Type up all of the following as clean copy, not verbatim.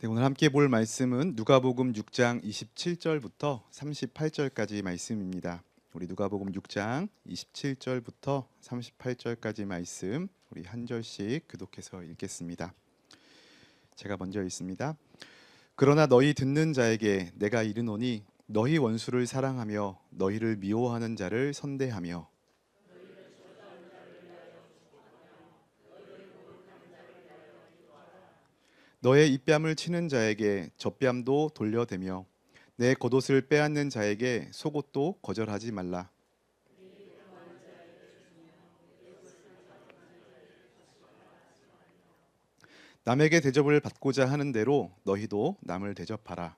네, 오늘 함께 볼 말씀은 누가복음 6장 27절부터 38절까지 말씀입니다. 우리 누가복음 6장 27절부터 38절까지 말씀 우리 한 절씩 교독해서 읽겠습니다. 제가 먼저 읽습니다. 그러나 너희 듣는 자에게 내가 이르노니 너희 원수를 사랑하며 너희를 미워하는 자를 선대하며 너의 입뺨을 치는 자에게 젖뺨도 돌려대며 내 겉옷을 빼앗는 자에게 속옷도 거절하지 말라. 남에게 대접을 받고자 하는 대로 너희도 남을 대접하라.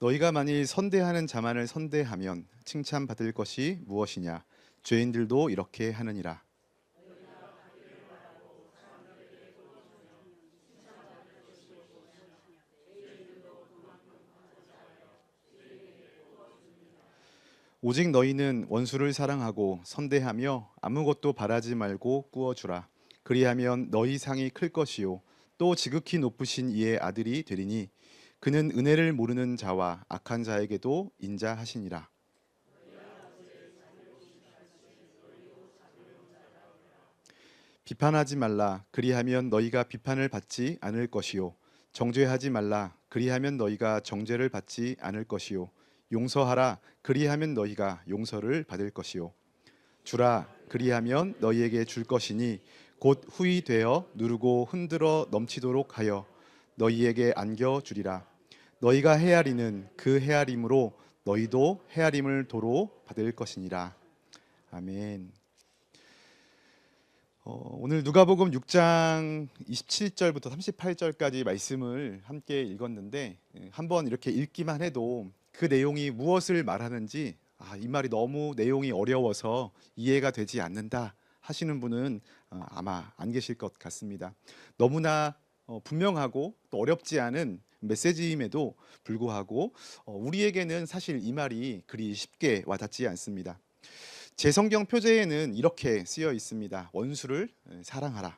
너희가 만일 선대하는 자만을 선대하면 칭찬받을 것이 무엇이냐? 죄인들도 이렇게 하느니라. 오직 너희는 원수를 사랑하고 선대하며 아무것도 바라지 말고 꾸어주라. 그리하면 너희 상이 클 것이요 또 지극히 높으신 이의 아들이 되리니 그는 은혜를 모르는 자와 악한 자에게도 인자하시니라. 비판하지 말라. 그리하면 너희가 비판을 받지 않을 것이요 정죄하지 말라. 그리하면 너희가 정죄를 받지 않을 것이요 용서하라. 그리하면 너희가 용서를 받을 것이요 주라. 그리하면 너희에게 줄 것이니 곧 후히 되어 누르고 흔들어 넘치도록 하여 너희에게 안겨 주리라. 너희가 헤아리는 그 헤아림으로 너희도 헤아림을 도로 받을 것이니라. 아멘. 오늘 누가복음 6장 27절부터 38절까지 말씀을 함께 읽었는데 한번 이렇게 읽기만 해도 그 내용이 무엇을 말하는지 이 말이 너무 내용이 어려워서 이해가 되지 않는다 하시는 분은 아마 안 계실 것 같습니다. 너무나 분명하고 또 어렵지 않은 메시지임에도 불구하고 우리에게는 사실 이 말이 그리 쉽게 와닿지 않습니다. 제 성경 표제에는 이렇게 쓰여 있습니다. 원수를 사랑하라.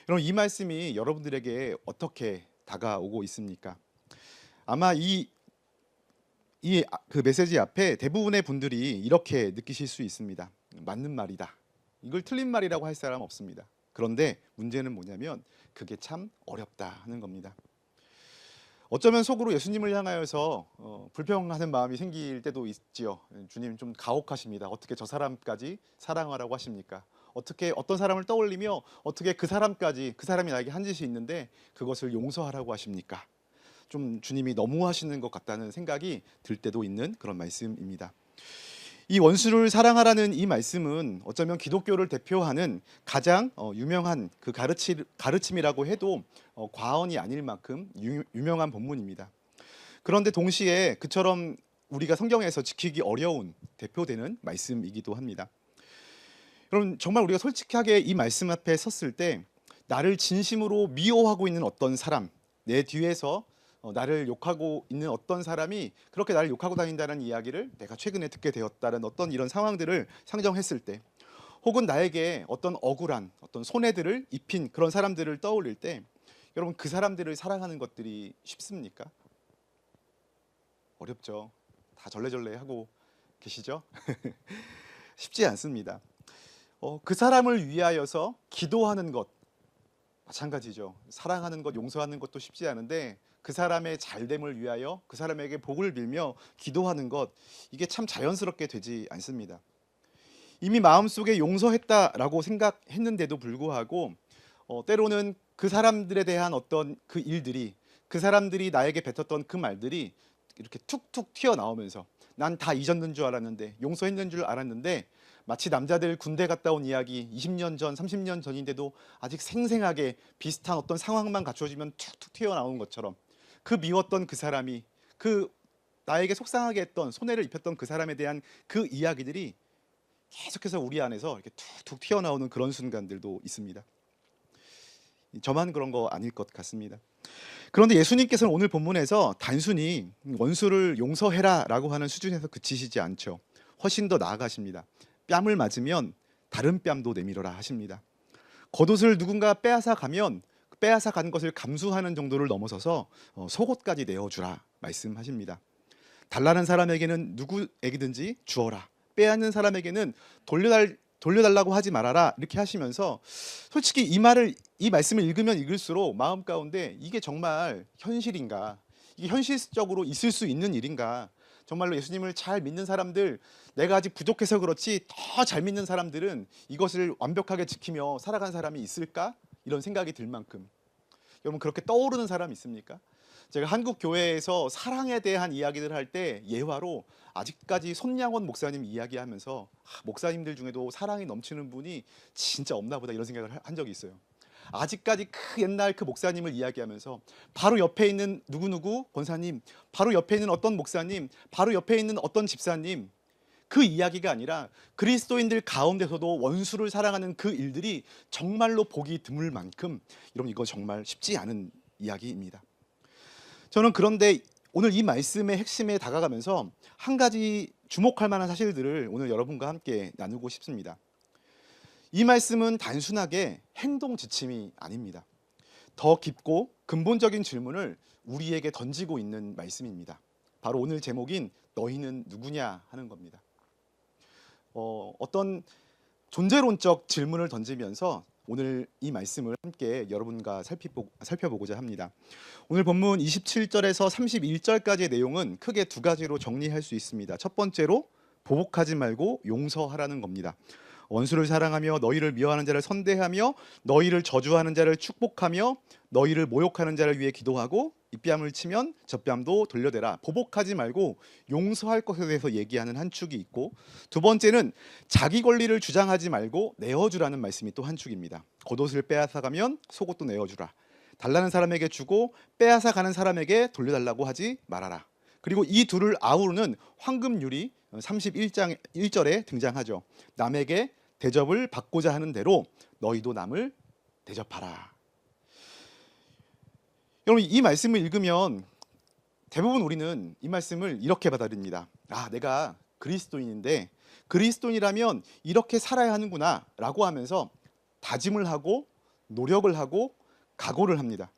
여러분, 이 말씀이 여러분들에게 어떻게 다가오고 있습니까? 아마 그 메시지 앞에 대부분의 분들이 이렇게 느끼실 수 있습니다. 맞는 말이다. 이걸 틀린 말이라고 할 사람 없습니다. 그런데 문제는 뭐냐면 그게 참 어렵다 하는 겁니다. 어쩌면 속으로 예수님을 향하여서 불평하는 마음이 생길 때도 있지요. 주님 좀 가혹하십니다. 어떻게 저 사람까지 사랑하라고 하십니까? 어떻게 어떤 사람을 떠올리며 어떻게 그 사람이 나에게 한 짓이 있는데 그것을 용서하라고 하십니까? 좀 주님이 너무 하시는 것 같다는 생각이 들 때도 있는 그런 말씀입니다. 이 원수를 사랑하라는 이 말씀은 어쩌면 기독교를 대표하는 가장 유명한 그 가르침이라고 해도 과언이 아닐 만큼 유명한 본문입니다. 그런데 동시에 그처럼 우리가 성경에서 지키기 어려운 대표되는 말씀이기도 합니다. 여러분, 정말 우리가 솔직하게 이 말씀 앞에 섰을 때 나를 진심으로 미워하고 있는 어떤 사람, 내 뒤에서 나를 욕하고 있는 어떤 사람이 그렇게 나를 욕하고 다닌다는 이야기를 내가 최근에 듣게 되었다는 어떤 이런 상황들을 상정했을 때, 혹은 나에게 어떤 억울한 어떤 손해들을 입힌 그런 사람들을 떠올릴 때, 여러분, 그 사람들을 사랑하는 것들이 쉽습니까? 어렵죠. 다 절레절레 하고 계시죠? 쉽지 않습니다. 그 사람을 위하여서 기도하는 것 마찬가지죠. 사랑하는 것, 용서하는 것도 쉽지 않은데 그 사람의 잘됨을 위하여 그 사람에게 복을 빌며 기도하는 것, 이게 참 자연스럽게 되지 않습니다. 이미 마음속에 용서했다라고 생각했는데도 불구하고 때로는 그 사람들에 대한 어떤 그 일들이, 그 사람들이 나에게 뱉었던 그 말들이 이렇게 툭툭 튀어나오면서 난 다 잊었는 줄 알았는데, 용서했는 줄 알았는데, 마치 남자들 군대 갔다 온 이야기 20년 전, 30년 전인데도 아직 생생하게 비슷한 어떤 상황만 갖춰지면 툭툭 튀어나오는 것처럼 그 미웠던 그 사람이, 그 나에게 속상하게 했던, 손해를 입혔던 그 사람에 대한 그 이야기들이 계속해서 우리 안에서 이렇게 툭툭 튀어나오는 그런 순간들도 있습니다. 저만 그런 거 아닐 것 같습니다. 그런데 예수님께서는 오늘 본문에서 단순히 원수를 용서해라 라고 하는 수준에서 그치시지 않죠. 훨씬 더 나아가십니다. 뺨을 맞으면 다른 뺨도 내밀어라 하십니다. 겉옷을 누군가 빼앗아 가면 빼앗아 간 것을 감수하는 정도를 넘어서서 속옷까지 내어주라 말씀하십니다. 달라는 사람에게는 누구에게든지 주어라. 빼앗는 사람에게는 돌려달라고 하지 말아라. 이렇게 하시면서 솔직히 이 말씀을 읽으면 읽을수록 마음 가운데 이게 정말 현실인가? 이게 현실적으로 있을 수 있는 일인가? 정말로 예수님을 잘 믿는 사람들, 내가 아직 부족해서 그렇지 더 잘 믿는 사람들은 이것을 완벽하게 지키며 살아간 사람이 있을까? 이런 생각이 들 만큼. 여러분 그렇게 떠오르는 사람 있습니까? 제가 한국 교회에서 사랑에 대한 이야기를 할 때 예화로 아직까지 손양원 목사님 이야기하면서 목사님들 중에도 사랑이 넘치는 분이 진짜 없나 보다 이런 생각을 한 적이 있어요. 아직까지 그 옛날 그 목사님을 이야기하면서 바로 옆에 있는 누구누구 권사님, 바로 옆에 있는 어떤 목사님, 바로 옆에 있는 어떤 집사님, 그 이야기가 아니라 그리스도인들 가운데서도 원수를 사랑하는 그 일들이 정말로 보기 드물 만큼 여러분 이거 정말 쉽지 않은 이야기입니다. 저는 그런데 오늘 이 말씀의 핵심에 다가가면서 한 가지 주목할 만한 사실들을 오늘 여러분과 함께 나누고 싶습니다. 이 말씀은 단순하게 행동 지침이 아닙니다. 더 깊고 근본적인 질문을 우리에게 던지고 있는 말씀입니다. 바로 오늘 제목인 너희는 누구냐 하는 겁니다. 어떤 존재론적 질문을 던지면서 오늘 이 말씀을 함께 여러분과 살펴보고자 합니다. 오늘 본문 27절에서 31절까지의 내용은 크게 두 가지로 정리할 수 있습니다. 첫 번째로 보복하지 말고 용서하라는 겁니다. 원수를 사랑하며 너희를 미워하는 자를 선대하며 너희를 저주하는 자를 축복하며 너희를 모욕하는 자를 위해 기도하고 이 뺨을 치면 저 뺨도 돌려대라. 보복하지 말고 용서할 것에 대해서 얘기하는 한 축이 있고, 두 번째는 자기 권리를 주장하지 말고 내어주라는 말씀이 또 한 축입니다. 겉옷을 빼앗아가면 속옷도 내어주라. 달라는 사람에게 주고 빼앗아 가는 사람에게 돌려달라고 하지 말아라. 그리고 이 둘을 아우르는 황금률이 31장 1절에 등장하죠. 남에게 대접을 받고자 하는 대로 너희도 남을 대접하라. 여러분 이 말씀을 읽으면 대부분 우리는 이 말씀을 이렇게 받아들입니다. 내가 그리스도인인데 그리스도인이라면 이렇게 살아야 하는구나 라고 하면서 다짐을 하고 노력을 하고 각오를 합니다.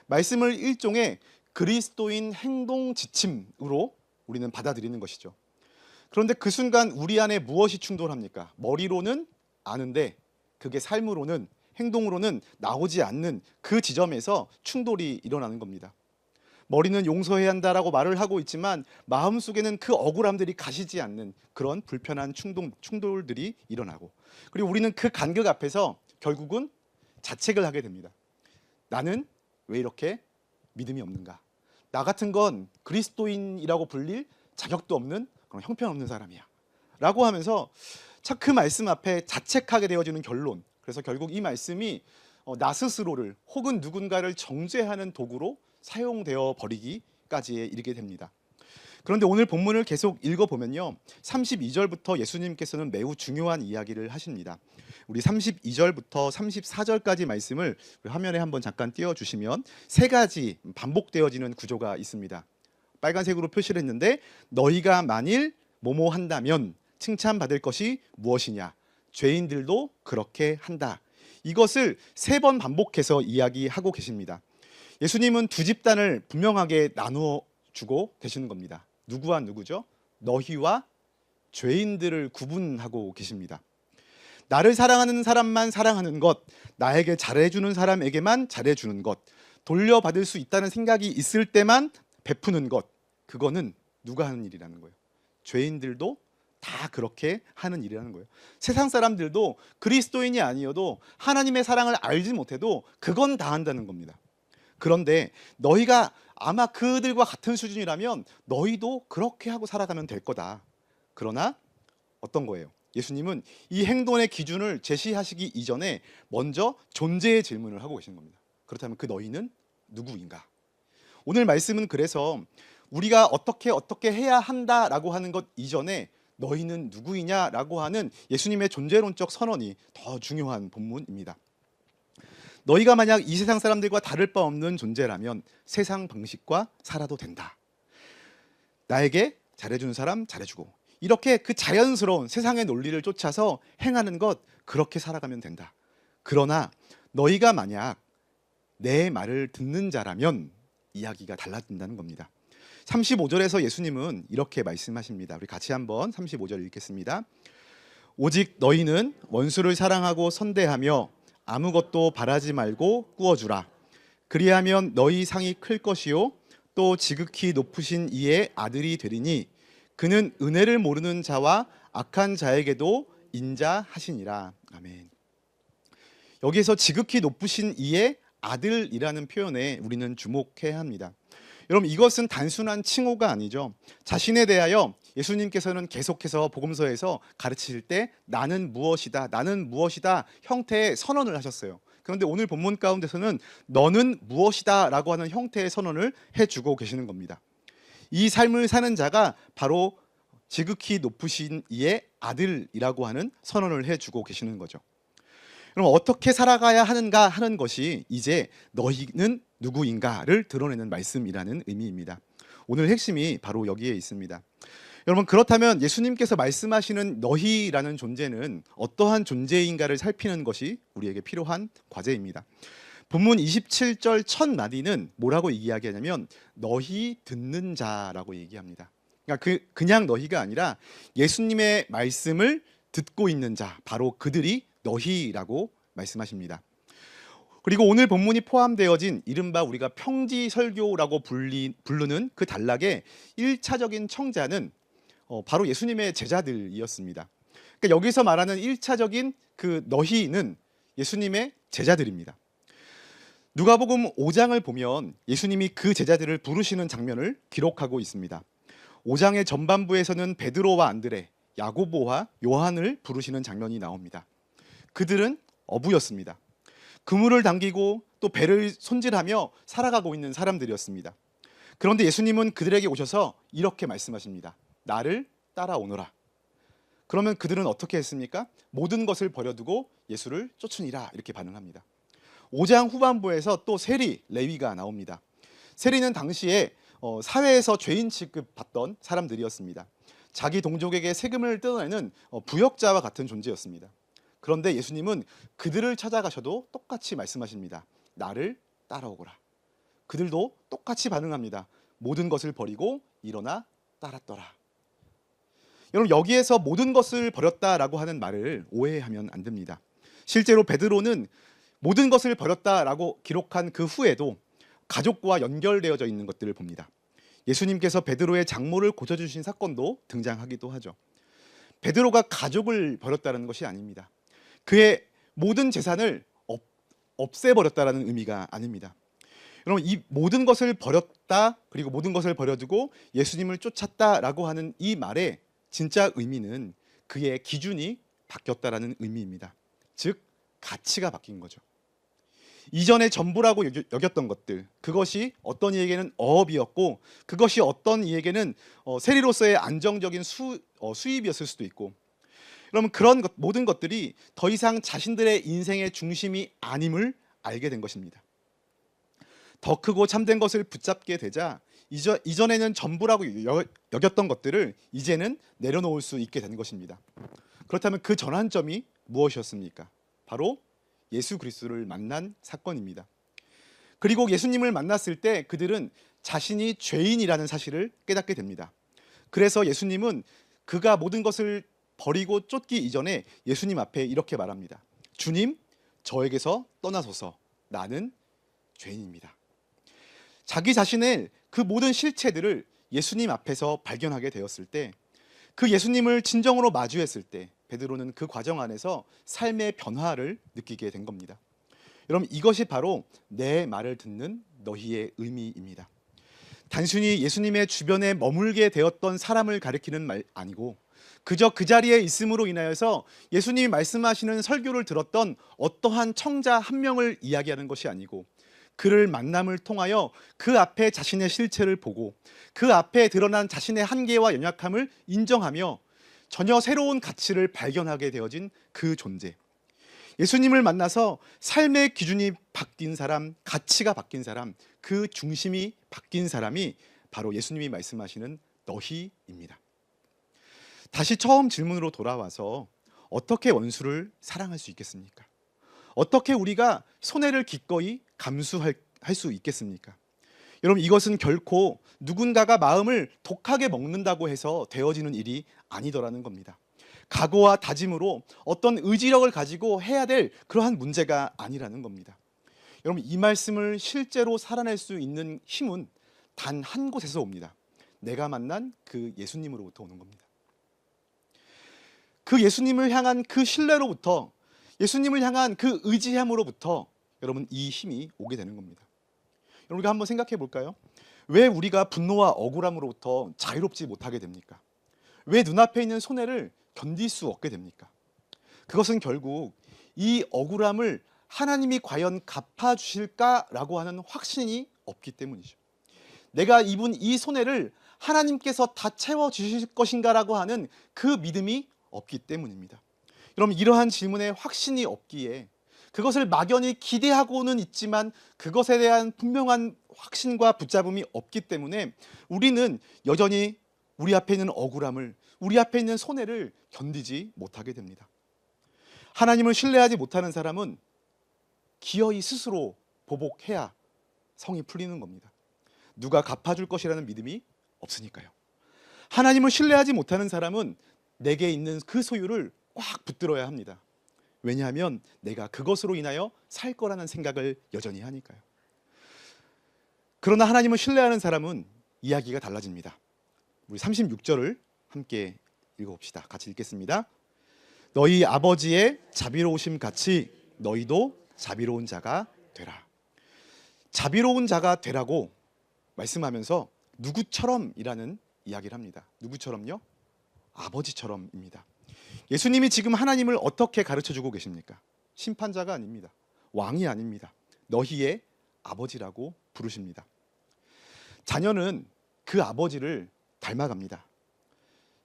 말씀을 일종의 그리스도인 행동 지침으로 우리는 받아들이는 것이죠. 그런데 그 순간 우리 안에 무엇이 충돌합니까? 머리로는 아는데 그게 삶으로는 행동으로는 나오지 않는 그 지점에서 충돌이 일어나는 겁니다. 머리는 용서해야 한다라고 말을 하고 있지만 마음속에는 그 억울함들이 가시지 않는 그런 불편한 충돌들이 일어나고, 그리고 우리는 그 간극 앞에서 결국은 자책을 하게 됩니다. 나는 왜 이렇게 믿음이 없는가? 나 같은 건 그리스도인이라고 불릴 자격도 없는 그런 형편없는 사람이야 라고 하면서 참 그 말씀 앞에 자책하게 되어지는 결론. 그래서 결국 이 말씀이 나 스스로를 혹은 누군가를 정죄하는 도구로 사용되어 버리기까지에 이르게 됩니다. 그런데 오늘 본문을 계속 읽어보면요, 32절부터 예수님께서는 매우 중요한 이야기를 하십니다. 우리 32절부터 34절까지 말씀을 화면에 한번 잠깐 띄워주시면 세 가지 반복되어지는 구조가 있습니다. 빨간색으로 표시를 했는데 너희가 만일 뭐뭐 한다면 칭찬받을 것이 무엇이냐? 죄인들도 그렇게 한다. 이것을 세 번 반복해서 이야기하고 계십니다. 예수님은 두 집단을 분명하게 나누어 주고 계시는 겁니다. 누구와 누구죠? 너희와 죄인들을 구분하고 계십니다. 나를 사랑하는 사람만 사랑하는 것, 나에게 잘해주는 사람에게만 잘해주는 것, 돌려받을 수 있다는 생각이 있을 때만 베푸는 것, 그거는 누가 하는 일이라는 거예요. 죄인들도 다 그렇게 하는 일이라는 거예요. 세상 사람들도 그리스도인이 아니어도 하나님의 사랑을 알지 못해도 그건 다 한다는 겁니다. 그런데 너희가 아마 그들과 같은 수준이라면 너희도 그렇게 하고 살아가면 될 거다. 그러나 어떤 거예요? 예수님은 이 행동의 기준을 제시하시기 이전에 먼저 존재의 질문을 하고 계신 겁니다. 그렇다면 그 너희는 누구인가? 오늘 말씀은 그래서 우리가 어떻게 해야 한다라고 하는 것 이전에 너희는 누구이냐라고 하는 예수님의 존재론적 선언이 더 중요한 본문입니다. 너희가 만약 이 세상 사람들과 다를 바 없는 존재라면 세상 방식과 살아도 된다. 나에게 잘해주는 사람 잘해주고 이렇게 그 자연스러운 세상의 논리를 쫓아서 행하는 것, 그렇게 살아가면 된다. 그러나 너희가 만약 내 말을 듣는 자라면 이야기가 달라진다는 겁니다. 35절에서 예수님은 이렇게 말씀하십니다. 우리 같이 한번 35절 읽겠습니다. 오직 너희는 원수를 사랑하고 선대하며 아무것도 바라지 말고 꾸어주라. 그리하면 너희 상이 클 것이요 또 지극히 높으신 이의 아들이 되리니 그는 은혜를 모르는 자와 악한 자에게도 인자하시니라. 아멘. 여기에서 지극히 높으신 이의 아들이라는 표현에 우리는 주목해야 합니다. 여러분, 이것은 단순한 칭호가 아니죠. 자신에 대하여 예수님께서는 계속해서 복음서에서 가르치실 때 나는 무엇이다, 나는 무엇이다 형태의 선언을 하셨어요. 그런데 오늘 본문 가운데서는 너는 무엇이다 라고 하는 형태의 선언을 해주고 계시는 겁니다. 이 삶을 사는 자가 바로 지극히 높으신 이의 아들이라고 하는 선언을 해주고 계시는 거죠. 그럼 어떻게 살아가야 하는가 하는 것이 이제 너희는 누구인가를 드러내는 말씀이라는 의미입니다. 오늘 핵심이 바로 여기에 있습니다. 여러분, 그렇다면 예수님께서 말씀하시는 너희라는 존재는 어떠한 존재인가를 살피는 것이 우리에게 필요한 과제입니다. 본문 27절 첫 마디는 뭐라고 이야기하냐면 너희 듣는 자라고 얘기합니다. 그러니까 그냥 너희가 아니라 예수님의 말씀을 듣고 있는 자, 바로 그들이 너희라고 말씀하십니다. 그리고 오늘 본문이 포함되어진 이른바 우리가 평지 설교라고 부르는 그 단락의 1차적인 청자는 바로 예수님의 제자들이었습니다. 그러니까 여기서 말하는 1차적인 그 너희는 예수님의 제자들입니다. 누가복음 5장을 보면 예수님이 그 제자들을 부르시는 장면을 기록하고 있습니다. 5장의 전반부에서는 베드로와 안드레, 야고보와 요한을 부르시는 장면이 나옵니다. 그들은 어부였습니다. 그물을 당기고 또 배를 손질하며 살아가고 있는 사람들이었습니다. 그런데 예수님은 그들에게 오셔서 이렇게 말씀하십니다. 나를 따라오너라. 그러면 그들은 어떻게 했습니까? 모든 것을 버려두고 예수를 쫓으니라 이렇게 반응합니다. 5장 후반부에서 또 세리, 레위가 나옵니다. 세리는 당시에 사회에서 죄인 취급받던 사람들이었습니다. 자기 동족에게 세금을 뜯어내는 부역자와 같은 존재였습니다. 그런데 예수님은 그들을 찾아가셔도 똑같이 말씀하십니다. 나를 따라오거라. 그들도 똑같이 반응합니다. 모든 것을 버리고 일어나 따랐더라. 여러분, 여기에서 모든 것을 버렸다라고 하는 말을 오해하면 안 됩니다. 실제로 베드로는 모든 것을 버렸다라고 기록한 그 후에도 가족과 연결되어져 있는 것들을 봅니다. 예수님께서 베드로의 장모를 고쳐주신 사건도 등장하기도 하죠. 베드로가 가족을 버렸다는 것이 아닙니다. 그의 모든 재산을 없애버렸다는 의미가 아닙니다. 여러분, 이 모든 것을 버렸다, 그리고 모든 것을 버려두고 예수님을 쫓았다라고 하는 이 말의 진짜 의미는 그의 기준이 바뀌었다라는 의미입니다. 즉, 가치가 바뀐 거죠. 이전에 전부라고 여겼던 것들, 그것이 어떤 이에게는 어업이었고, 그것이 어떤 이에게는 세리로서의 안정적인 수입이었을 수도 있고, 여러분, 그런 모든 것들이 더 이상 자신들의 인생의 중심이 아님을 알게 된 것입니다. 더 크고 참된 것을 붙잡게 되자 이전에는 전부라고 여겼던 것들을 이제는 내려놓을 수 있게 된 것입니다. 그렇다면 그 전환점이 무엇이었습니까? 바로 예수 그리스도를 만난 사건입니다. 그리고 예수님을 만났을 때 그들은 자신이 죄인이라는 사실을 깨닫게 됩니다. 그래서 예수님은 그가 모든 것을 버리고 쫓기 이전에 예수님 앞에 이렇게 말합니다. 주님, 저에게서 떠나소서. 나는 죄인입니다. 자기 자신의 그 모든 실체들을 예수님 앞에서 발견하게 되었을 때, 그 예수님을 진정으로 마주했을 때 베드로는 그 과정 안에서 삶의 변화를 느끼게 된 겁니다. 여러분, 이것이 바로 내 말을 듣는 너희의 의미입니다. 단순히 예수님의 주변에 머물게 되었던 사람을 가리키는 말 아니고, 그저 그 자리에 있음으로 인하여서 예수님이 말씀하시는 설교를 들었던 어떠한 청자 한 명을 이야기하는 것이 아니고, 그를 만남을 통하여 그 앞에 자신의 실체를 보고 그 앞에 드러난 자신의 한계와 연약함을 인정하며 전혀 새로운 가치를 발견하게 되어진 그 존재. 예수님을 만나서 삶의 기준이 바뀐 사람, 가치가 바뀐 사람, 그 중심이 바뀐 사람이 바로 예수님이 말씀하시는 너희입니다. 다시 처음 질문으로 돌아와서 어떻게 원수를 사랑할 수 있겠습니까? 어떻게 우리가 손해를 기꺼이 감수할 수 있겠습니까? 여러분, 이것은 결코 누군가가 마음을 독하게 먹는다고 해서 되어지는 일이 아니더라는 겁니다. 각오와 다짐으로 어떤 의지력을 가지고 해야 될 그러한 문제가 아니라는 겁니다. 여러분, 이 말씀을 실제로 살아낼 수 있는 힘은 단 한 곳에서 옵니다. 내가 만난 그 예수님으로부터 오는 겁니다. 그 예수님을 향한 그 신뢰로부터, 예수님을 향한 그 의지함으로부터 여러분, 이 힘이 오게 되는 겁니다. 여러분, 우리가 한번 생각해 볼까요? 왜 우리가 분노와 억울함으로부터 자유롭지 못하게 됩니까? 왜 눈앞에 있는 손해를 견딜 수 없게 됩니까? 그것은 결국 이 억울함을 하나님이 과연 갚아주실까라고 하는 확신이 없기 때문이죠. 내가 입은 이 손해를 하나님께서 다 채워주실 것인가라고 하는 그 믿음이 없기 때문입니다. 여러분, 이러한 질문에 확신이 없기에 그것을 막연히 기대하고는 있지만 그것에 대한 분명한 확신과 붙잡음이 없기 때문에 우리는 여전히 우리 앞에 있는 억울함을, 우리 앞에 있는 손해를 견디지 못하게 됩니다. 하나님을 신뢰하지 못하는 사람은 기어이 스스로 보복해야 성이 풀리는 겁니다. 누가 갚아줄 것이라는 믿음이 없으니까요. 하나님을 신뢰하지 못하는 사람은 내게 있는 그 소유를 꽉 붙들어야 합니다. 왜냐하면 내가 그것으로 인하여 살 거라는 생각을 여전히 하니까요. 그러나 하나님을 신뢰하는 사람은 이야기가 달라집니다. 우리 36절을 함께 읽어봅시다. 같이 읽겠습니다. 너희 아버지의 자비로우심 같이 너희도 자비로운 자가 되라. 자비로운 자가 되라고 말씀하면서 누구처럼이라는 이야기를 합니다. 누구처럼요? 아버지처럼입니다. 예수님이 지금 하나님을 어떻게 가르쳐주고 계십니까? 심판자가 아닙니다. 왕이 아닙니다. 너희의 아버지라고 부르십니다. 자녀는 그 아버지를 닮아갑니다.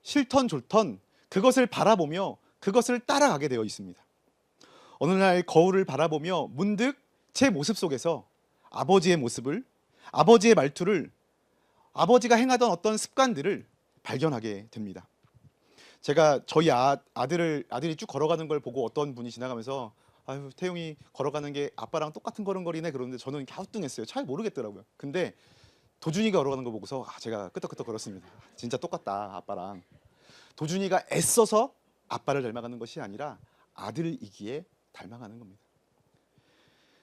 싫던 좋던 그것을 바라보며 그것을 따라가게 되어 있습니다. 어느 날 거울을 바라보며 문득 제 모습 속에서 아버지의 모습을, 아버지의 말투를, 아버지가 행하던 어떤 습관들을 발견하게 됩니다. 제가 저희 아들이 쭉 걸어가는 걸 보고 어떤 분이 지나가면서 아유, 태용이 걸어가는 게 아빠랑 똑같은 걸음걸이네 그러는데 저는 갸우뚱했어요. 잘 모르겠더라고요. 근데 도준이가 걸어가는 거 보고서 제가 끄덕끄덕 걸었습니다. 진짜 똑같다, 아빠랑. 도준이가 애써서 아빠를 닮아가는 것이 아니라 아들이기에 닮아가는 겁니다.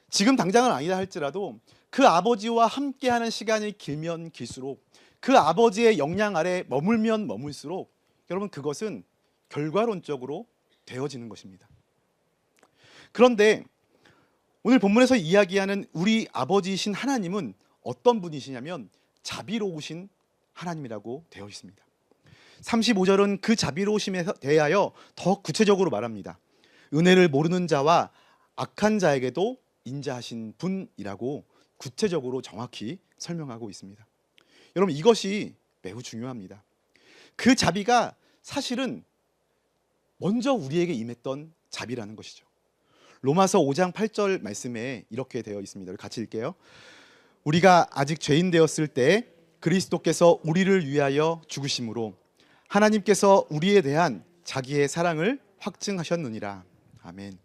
지금 당장은 아니다 할지라도 그 아버지와 함께하는 시간이 길면 길수록, 그 아버지의 영향 아래 머물면 머물수록 여러분, 그것은 결과론적으로 되어지는 것입니다. 그런데 오늘 본문에서 이야기하는 우리 아버지이신 하나님은 어떤 분이시냐면 자비로우신 하나님이라고 되어 있습니다. 35절은 그 자비로우심에 대하여 더 구체적으로 말합니다. 은혜를 모르는 자와 악한 자에게도 인자하신 분이라고 구체적으로 정확히 설명하고 있습니다. 여러분, 이것이 매우 중요합니다. 그 자비가 사실은 먼저 우리에게 임했던 자비라는 것이죠. 로마서 5장 8절 말씀에 이렇게 되어 있습니다. 같이 읽게요. 우리가 아직 죄인 되었을 때 그리스도께서 우리를 위하여 죽으심으로 하나님께서 우리에 대한 자기의 사랑을 확증하셨느니라. 아멘.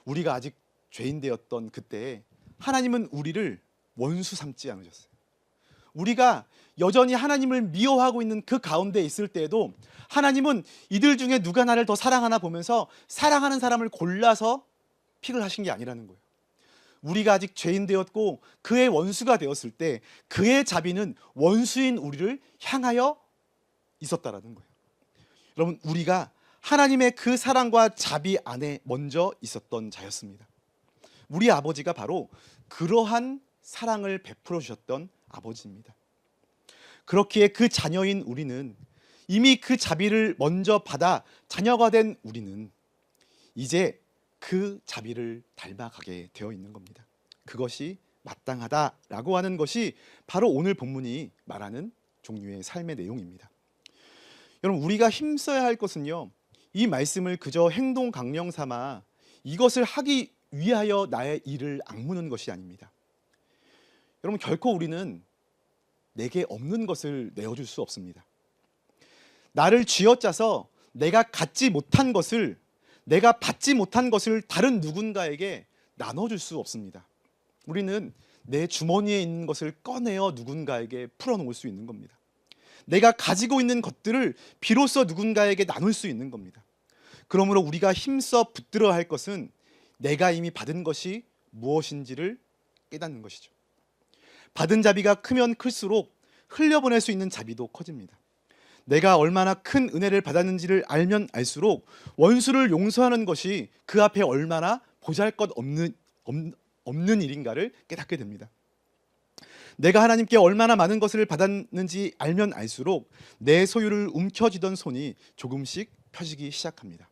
우리가 아직 죄인 되었던 그때에 하나님은 우리를 원수 삼지 않으셨어요. 우리가 여전히 하나님을 미워하고 있는 그 가운데 있을 때에도 하나님은 이들 중에 누가 나를 더 사랑하나 보면서 사랑하는 사람을 골라서 픽을 하신 게 아니라는 거예요. 우리가 아직 죄인 되었고 그의 원수가 되었을 때 그의 자비는 원수인 우리를 향하여 있었다라는 거예요. 여러분, 우리가 하나님의 그 사랑과 자비 안에 먼저 있었던 자였습니다. 우리 아버지가 바로 그러한 사랑을 베풀어 주셨던 아버지입니다. 그렇기에 그 자녀인 우리는, 이미 그 자비를 먼저 받아 자녀가 된 우리는 이제 그 자비를 닮아가게 되어 있는 겁니다. 그것이 마땅하다라고 하는 것이 바로 오늘 본문이 말하는 종류의 삶의 내용입니다. 여러분, 우리가 힘써야 할 것은요, 이 말씀을 그저 행동 강령 삼아 이것을 하기 위하여 나의 일을 악무는 것이 아닙니다. 여러분, 결코 우리는 내게 없는 것을 내어줄 수 없습니다. 나를 쥐어짜서 내가 갖지 못한 것을, 내가 받지 못한 것을 다른 누군가에게 나눠줄 수 없습니다. 우리는 내 주머니에 있는 것을 꺼내어 누군가에게 풀어놓을 수 있는 겁니다. 내가 가지고 있는 것들을 비로소 누군가에게 나눌 수 있는 겁니다. 그러므로 우리가 힘써 붙들어야 할 것은 내가 이미 받은 것이 무엇인지를 깨닫는 것이죠. 받은 자비가 크면 클수록 흘려보낼 수 있는 자비도 커집니다. 내가 얼마나 큰 은혜를 받았는지를 알면 알수록 원수를 용서하는 것이 그 앞에 얼마나 보잘것없는 일인가를 깨닫게 됩니다. 내가 하나님께 얼마나 많은 것을 받았는지 알면 알수록 내 소유를 움켜쥐던 손이 조금씩 펴지기 시작합니다.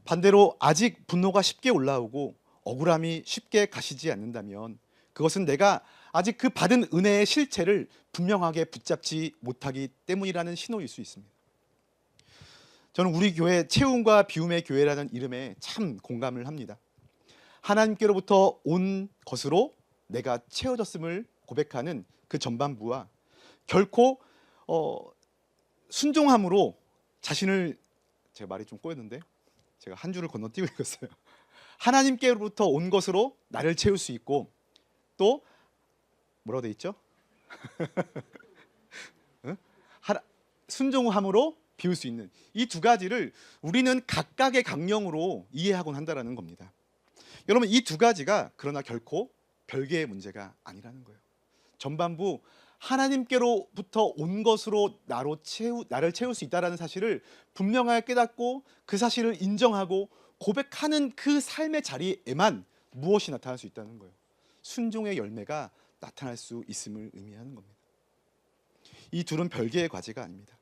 반대로 아직 분노가 쉽게 올라오고 억울함이 쉽게 가시지 않는다면 그것은 내가 아직 그 받은 은혜의 실체를 분명하게 붙잡지 못하기 때문이라는 신호일 수 있습니다. 저는 우리 교회 채움과 비움의 교회라는 이름에 참 공감을 합니다. 하나님께로부터 온 것으로 내가 채워졌음을 고백하는 그 전반부와 결코 순종함으로 자신을, 제가 말이 좀 꼬였는데 제가 한 줄을 건너뛰고 읽었어요. 하나님께로부터 온 것으로 나를 채울 수 있고 또 뭐라고 돼 있죠? 순종함으로 비울 수 있는 이 두 가지를 우리는 각각의 강령으로 이해하곤 한다는 겁니다. 여러분, 이 두 가지가 그러나 결코 별개의 문제가 아니라는 거예요. 전반부 하나님께로부터 온 것으로 나를 채울 수 있다는 사실을 분명하게 깨닫고 그 사실을 인정하고 고백하는 그 삶의 자리에만 무엇이 나타날 수 있다는 거예요. 순종의 열매가 나타날 수 있음을 의미하는 겁니다. 이 둘은 별개의 과제가 아닙니다.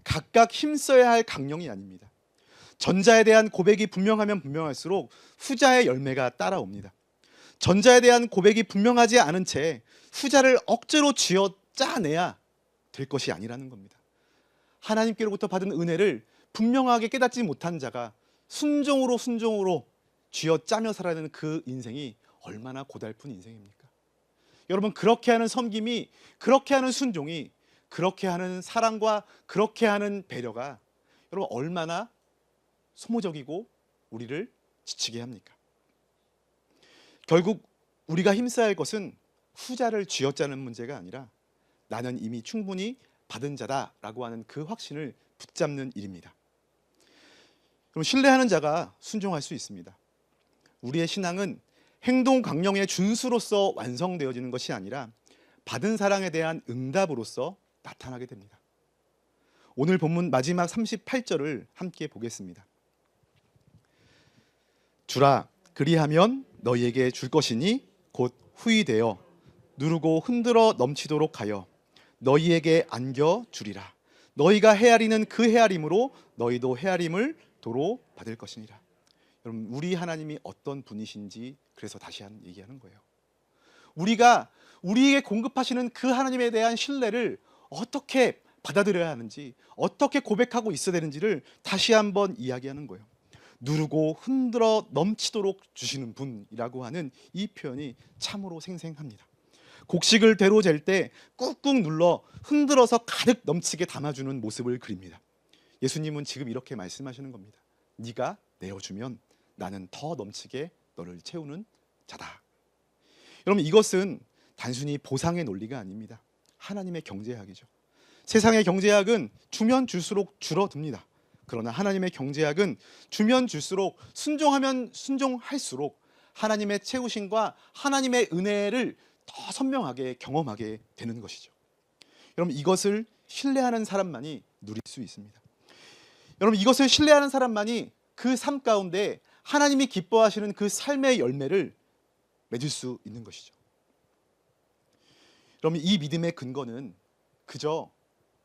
각각 힘써야 할 강령이 아닙니다. 전자에 대한 고백이 분명하면 분명할수록 후자의 열매가 따라옵니다. 전자에 대한 고백이 분명하지 않은 채 후자를 억지로 쥐어 짜내야 될 것이 아니라는 겁니다. 하나님께로부터 받은 은혜를 분명하게 깨닫지 못한 자가 순종으로 쥐어 짜며 살아가는 그 인생이 얼마나 고달픈 인생입니까? 여러분, 그렇게 하는 섬김이, 그렇게 하는 순종이, 그렇게 하는 사랑과 그렇게 하는 배려가 여러분 얼마나 소모적이고 우리를 지치게 합니까? 결국 우리가 힘써야 할 것은 후자를 쥐어짜는 문제가 아니라 나는 이미 충분히 받은 자다라고 하는 그 확신을 붙잡는 일입니다. 그럼 신뢰하는 자가 순종할 수 있습니다. 우리의 신앙은 행동 강령의 준수로서 완성되어지는 것이 아니라 받은 사랑에 대한 응답으로서 나타나게 됩니다. 오늘 본문 마지막 38절을 함께 보겠습니다. 주라, 그리하면 너희에게 줄 것이니 곧 후히 되어 누르고 흔들어 넘치도록 하여 너희에게 안겨 주리라. 너희가 헤아리는 그 헤아림으로 너희도 헤아림을 도로 받을 것이니라. 여러분, 우리 하나님이 어떤 분이신지 그래서 다시 얘기하는 거예요. 우리가 우리에게 공급하시는 그 하나님에 대한 신뢰를 어떻게 받아들여야 하는지, 어떻게 고백하고 있어야 되는지를 다시 한번 이야기하는 거예요. 누르고 흔들어 넘치도록 주시는 분이라고 하는 이 표현이 참으로 생생합니다. 곡식을 대로 잴 때 꾹꾹 눌러 흔들어서 가득 넘치게 담아주는 모습을 그립니다. 예수님은 지금 이렇게 말씀하시는 겁니다. 네가 내어주면 나는 더 넘치게 너를 채우는 자다. 여러분, 이것은 단순히 보상의 논리가 아닙니다. 하나님의 경제학이죠. 세상의 경제학은 주면 줄수록 줄어듭니다. 그러나 하나님의 경제학은 주면 줄수록 순종하면 순종할수록 하나님의 채우심과 하나님의 은혜를 더 선명하게 경험하게 되는 것이죠. 여러분, 이것을 신뢰하는 사람만이 누릴 수 있습니다. 여러분, 이것을 신뢰하는 사람만이 그 삶 가운데 하나님이 기뻐하시는 그 삶의 열매를 맺을 수 있는 것이죠. 여러분, 이 믿음의 근거는 그저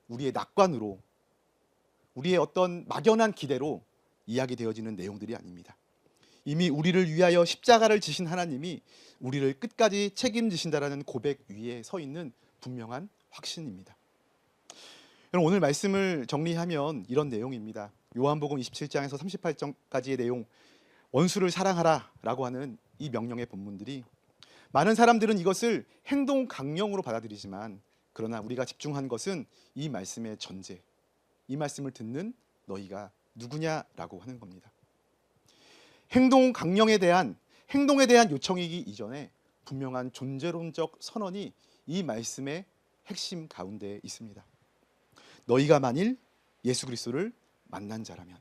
우리의 낙관으로, 우리의 어떤 막연한 기대로 이야기되어지는 내용들이 아닙니다. 이미 우리를 위하여 십자가를 지신 하나님이 우리를 끝까지 책임지신다라는 고백 위에 서 있는 분명한 확신입니다. 여러분, 오늘 말씀을 정리하면 이런 내용입니다. 요한복음 27장에서 38장까지의 내용, 원수를 사랑하라 라고 하는 이 명령의 본문들이 많은 사람들은 이것을 행동 강령으로 받아들이지만 그러나 우리가 집중한 것은 이 말씀의 전제, 이 말씀을 듣는 너희가 누구냐라고 하는 겁니다. 행동에 대한 요청이기 이전에 분명한 존재론적 선언이 이 말씀의 핵심 가운데 있습니다. 너희가 만일 예수 그리스도를 만난 자라면,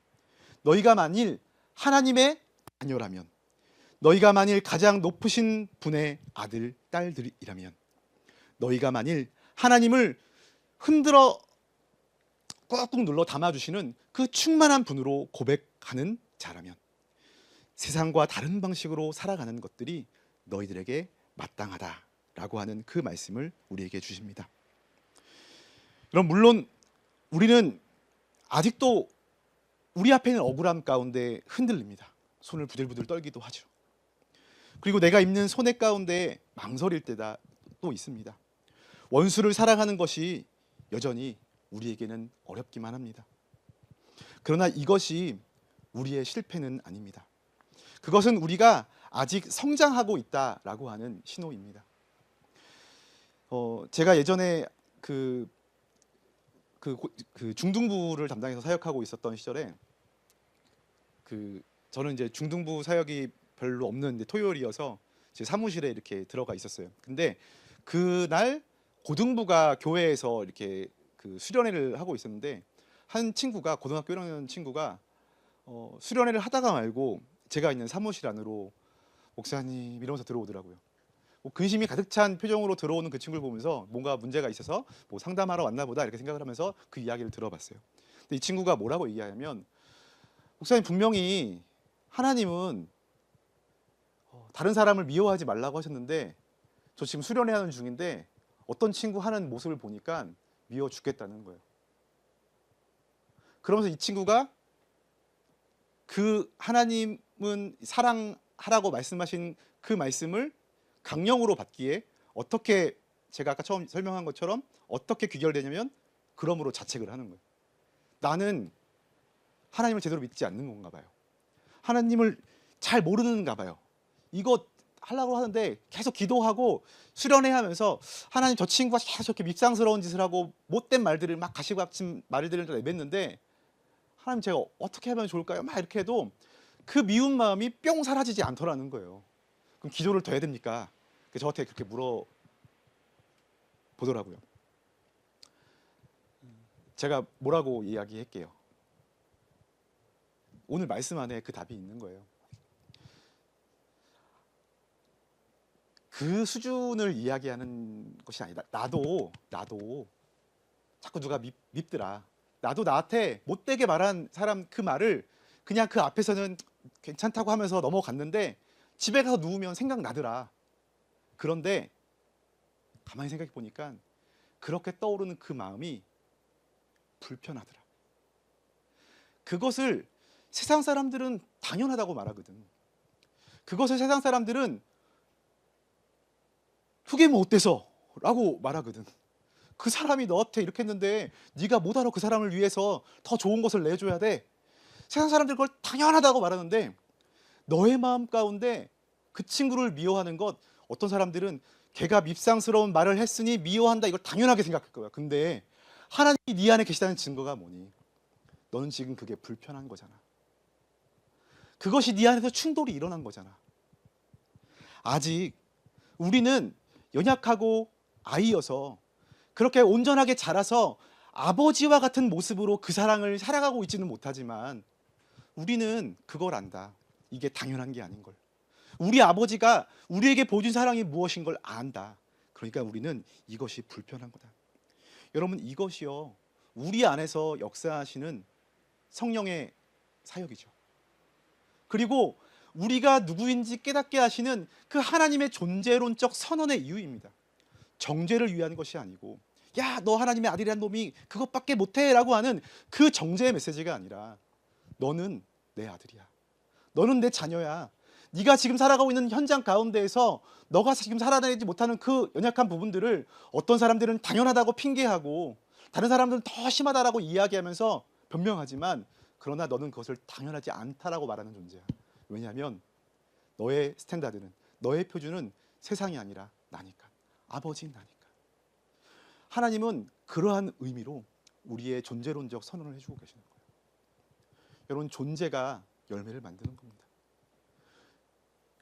너희가 만일 하나님의 자녀라면, 너희가 만일 가장 높으신 분의 아들, 딸들이라면, 너희가 만일 하나님을 흔들어 꾹꾹 눌러 담아주시는 그 충만한 분으로 고백하는 자라면, 세상과 다른 방식으로 살아가는 것들이 너희들에게 마땅하다라고 하는 그 말씀을 우리에게 주십니다. 그럼 물론 우리는 아직도 우리 앞에 있는 억울함 가운데 흔들립니다. 손을 부들부들 떨기도 하죠. 그리고 내가 입는 손해 가운데 망설일 때가 또 있습니다. 원수를 사랑하는 것이 여전히 우리에게는 어렵기만 합니다. 그러나 이것이 우리의 실패는 아닙니다. 그것은 우리가 아직 성장하고 있다라고 하는 신호입니다. 제가 예전에 그 중등부를 담당해서 사역하고 있었던 시절에 저는 이제 중등부 사역이 별로 없는 토요일이어서 제 사무실에 이렇게 들어가 있었어요. 근데 그날 고등부가 교회에서 이렇게 수련회를 하고 있었는데 한 친구가, 고등학교 1학년 친구가 수련회를 하다가 말고 제가 있는 사무실 안으로 목사님 이러면서 들어오더라고요. 근심이 가득 찬 표정으로 들어오는 그 친구를 보면서 뭔가 문제가 있어서 상담하러 왔나 보다 이렇게 생각을 하면서 그 이야기를 들어봤어요. 근데 이 친구가 뭐라고 얘기하냐면, 목사님 분명히 하나님은 다른 사람을 미워하지 말라고 하셨는데 저 지금 수련회 하는 중인데 어떤 친구 하는 모습을 보니까 미워 죽겠다는 거예요. 그러면서 이 친구가 그 하나님은 사랑하라고 말씀하신 그 말씀을 강령으로 받기에 어떻게, 제가 아까 처음 설명한 것처럼 어떻게 귀결되냐면 그러므로 자책을 하는 거예요. 나는 하나님을 제대로 믿지 않는 건가 봐요. 하나님을 잘 모르는가 봐요. 이거 하려고 하는데 계속 기도하고 수련회 하면서 하나님 저 친구가 계속 저렇게 밉상스러운 짓을 하고 못된 말들을 막 가시밭진 말들을 내뱉는데 하나님 제가 어떻게 하면 좋을까요? 막 이렇게 해도 그 미운 마음이 뿅 사라지지 않더라는 거예요. 그럼 기도를 더 해야 됩니까? 저한테 그렇게 물어보더라고요. 제가 뭐라고 이야기할게요. 오늘 말씀 안에 그 답이 있는 거예요. 그 수준을 이야기하는 것이 아니다. 나도 자꾸 누가 밉더라. 나도 나한테 못되게 말한 사람 그 말을 그냥 그 앞에서는 괜찮다고 하면서 넘어갔는데 집에 가서 누우면 생각나더라. 그런데 가만히 생각해 보니까 그렇게 떠오르는 그 마음이 불편하더라. 그것을 세상 사람들은 당연하다고 말하거든. 그것을 세상 사람들은 그게 뭐 어때서? 라고 말하거든. 그 사람이 너한테 이렇게 했는데 네가 뭐하러 그 사람을 위해서 더 좋은 것을 내줘야 돼. 세상 사람들 그걸 당연하다고 말하는데 너의 마음 가운데 그 친구를 미워하는 것, 어떤 사람들은 걔가 밉상스러운 말을 했으니 미워한다, 이걸 당연하게 생각할 거야. 근데 하나님이 네 안에 계시다는 증거가 뭐니? 너는 지금 그게 불편한 거잖아. 그것이 네 안에서 충돌이 일어난 거잖아. 아직 우리는 연약하고 아이여서 그렇게 온전하게 자라서 아버지와 같은 모습으로 그 사랑을 살아가고 있지는 못하지만 우리는 그걸 안다. 이게 당연한 게 아닌 걸. 우리 아버지가 우리에게 보여준 사랑이 무엇인 걸 안다. 그러니까 우리는 이것이 불편한 거다. 여러분, 이것이요, 우리 안에서 역사하시는 성령의 사역이죠. 그리고 우리가 누구인지 깨닫게 하시는 그 하나님의 존재론적 선언의 이유입니다. 정죄를 위한 것이 아니고, 야, 너 하나님의 아들이란 놈이 그것밖에 못해 라고 하는 그 정죄의 메시지가 아니라, 너는 내 아들이야. 너는 내 자녀야. 네가 지금 살아가고 있는 현장 가운데에서 너가 지금 살아내지 못하는 그 연약한 부분들을 어떤 사람들은 당연하다고 핑계하고 다른 사람들은 더 심하다라고 이야기하면서 변명하지만, 그러나 너는 그것을 당연하지 않다라고 말하는 존재야. 왜냐하면 너의 스탠다드는, 너의 표준은 세상이 아니라 나니까. 아버지인 나니까. 하나님은 그러한 의미로 우리의 존재론적 선언을 해주고 계시는 거예요. 여러분, 존재가 열매를 만드는 겁니다.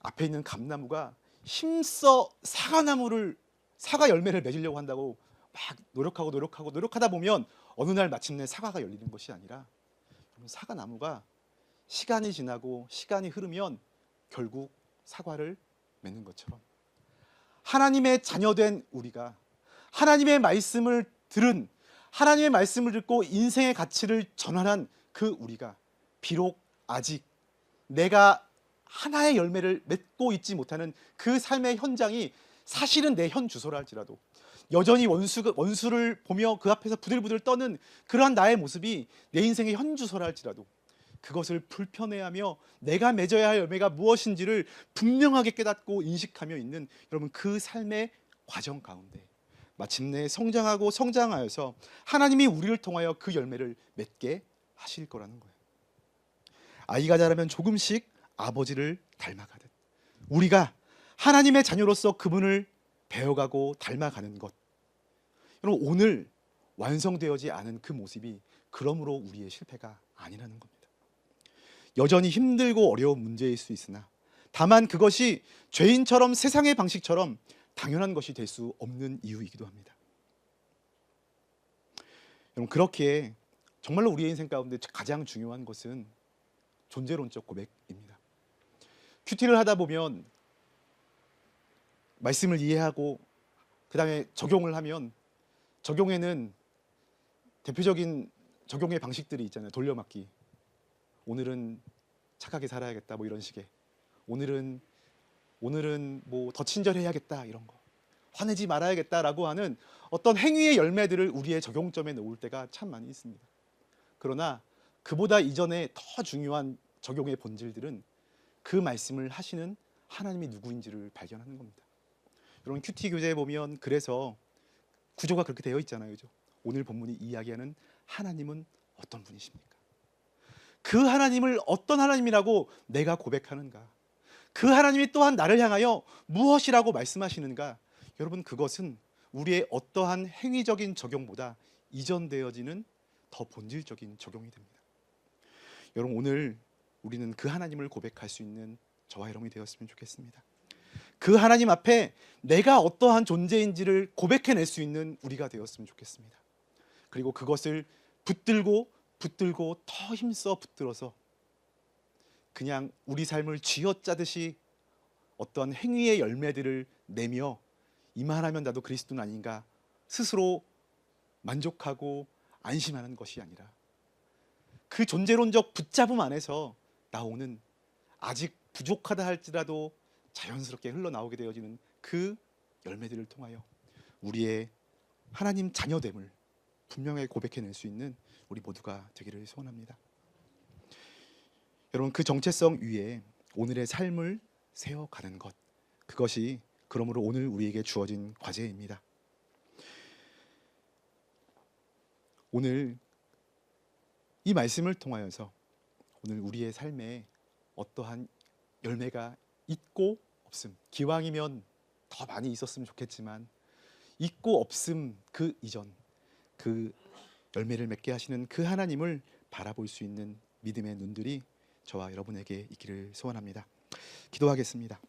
앞에 있는 감나무가 힘써 사과 열매를 맺으려고 한다고 막 노력하다 보면 어느 날 마침내 사과가 열리는 것이 아니라, 사과나무가 시간이 지나고 시간이 흐르면 결국 사과를 맺는 것처럼, 하나님의 자녀된 우리가 하나님의 말씀을 들은, 하나님의 말씀을 듣고 인생의 가치를 전환한 그 우리가 비록 아직 내가 하나의 열매를 맺고 있지 못하는 그 삶의 현장이 사실은 내 현 주소라 할지라도, 여전히 원수를 보며 그 앞에서 부들부들 떠는 그러한 나의 모습이 내 인생의 현 주소라 할지라도, 그것을 불편해하며 내가 맺어야 할 열매가 무엇인지를 분명하게 깨닫고 인식하며 있는 여러분, 그 삶의 과정 가운데 마침내 성장하고 성장하여서 하나님이 우리를 통하여 그 열매를 맺게 하실 거라는 거예요. 아이가 자라면 조금씩 아버지를 닮아가듯 우리가 하나님의 자녀로서 그분을 배워가고 닮아가는 것, 여러분, 오늘 완성되어지 않은 그 모습이 그러므로 우리의 실패가 아니라는 겁니다. 여전히 힘들고 어려운 문제일 수 있으나 다만 그것이 죄인처럼 세상의 방식처럼 당연한 것이 될 수 없는 이유이기도 합니다. 여러분, 그렇기에 정말로 우리의 인생 가운데 가장 중요한 것은 존재론적 고백입니다. 큐티를 하다 보면 말씀을 이해하고 그 다음에 적용을 하면, 적용에는 대표적인 적용의 방식들이 있잖아요. 돌려막기. 오늘은 착하게 살아야겠다, 뭐 이런 식의. 오늘은 뭐 더 친절해야겠다, 이런 거. 화내지 말아야겠다라고 하는 어떤 행위의 열매들을 우리의 적용점에 놓을 때가 참 많이 있습니다. 그러나 그보다 이전에 더 중요한 적용의 본질들은 그 말씀을 하시는 하나님이 누구인지를 발견하는 겁니다. 여러분, 큐티 교재에 보면 그래서 구조가 그렇게 되어 있잖아요, 그죠? 오늘 본문이 이야기하는 하나님은 어떤 분이십니까? 그 하나님을 어떤 하나님이라고 내가 고백하는가? 그 하나님이 또한 나를 향하여 무엇이라고 말씀하시는가? 여러분, 그것은 우리의 어떠한 행위적인 적용보다 이전되어지는 더 본질적인 적용이 됩니다. 여러분, 오늘 우리는 그 하나님을 고백할 수 있는 저와 여러분이 되었으면 좋겠습니다. 그 하나님 앞에 내가 어떠한 존재인지를 고백해낼 수 있는 우리가 되었으면 좋겠습니다. 그리고 그것을 붙들고 더 힘써 붙들어서 그냥 우리 삶을 쥐어짜듯이 어떤 행위의 열매들을 내며 이만하면 나도 그리스도는 아닌가 스스로 만족하고 안심하는 것이 아니라, 그 존재론적 붙잡음 안에서 나오는 아직 부족하다 할지라도 자연스럽게 흘러나오게 되어지는 그 열매들을 통하여 우리의 하나님 자녀됨을 분명하게 고백해낼 수 있는 우리 모두가 되기를 소원합니다. 여러분, 그 정체성 위에 오늘의 삶을 세워가는 것, 그것이 그러므로 오늘 우리에게 주어진 과제입니다. 오늘 이 말씀을 통하여서 오늘 우리의 삶에 어떠한 열매가 있고 없음, 기왕이면 더 많이 있었으면 좋겠지만 있고 없음 그 이전, 그 열매를 맺게 하시는 그 하나님을 바라볼 수 있는 믿음의 눈들이 저와 여러분에게 있기를 소원합니다. 기도하겠습니다.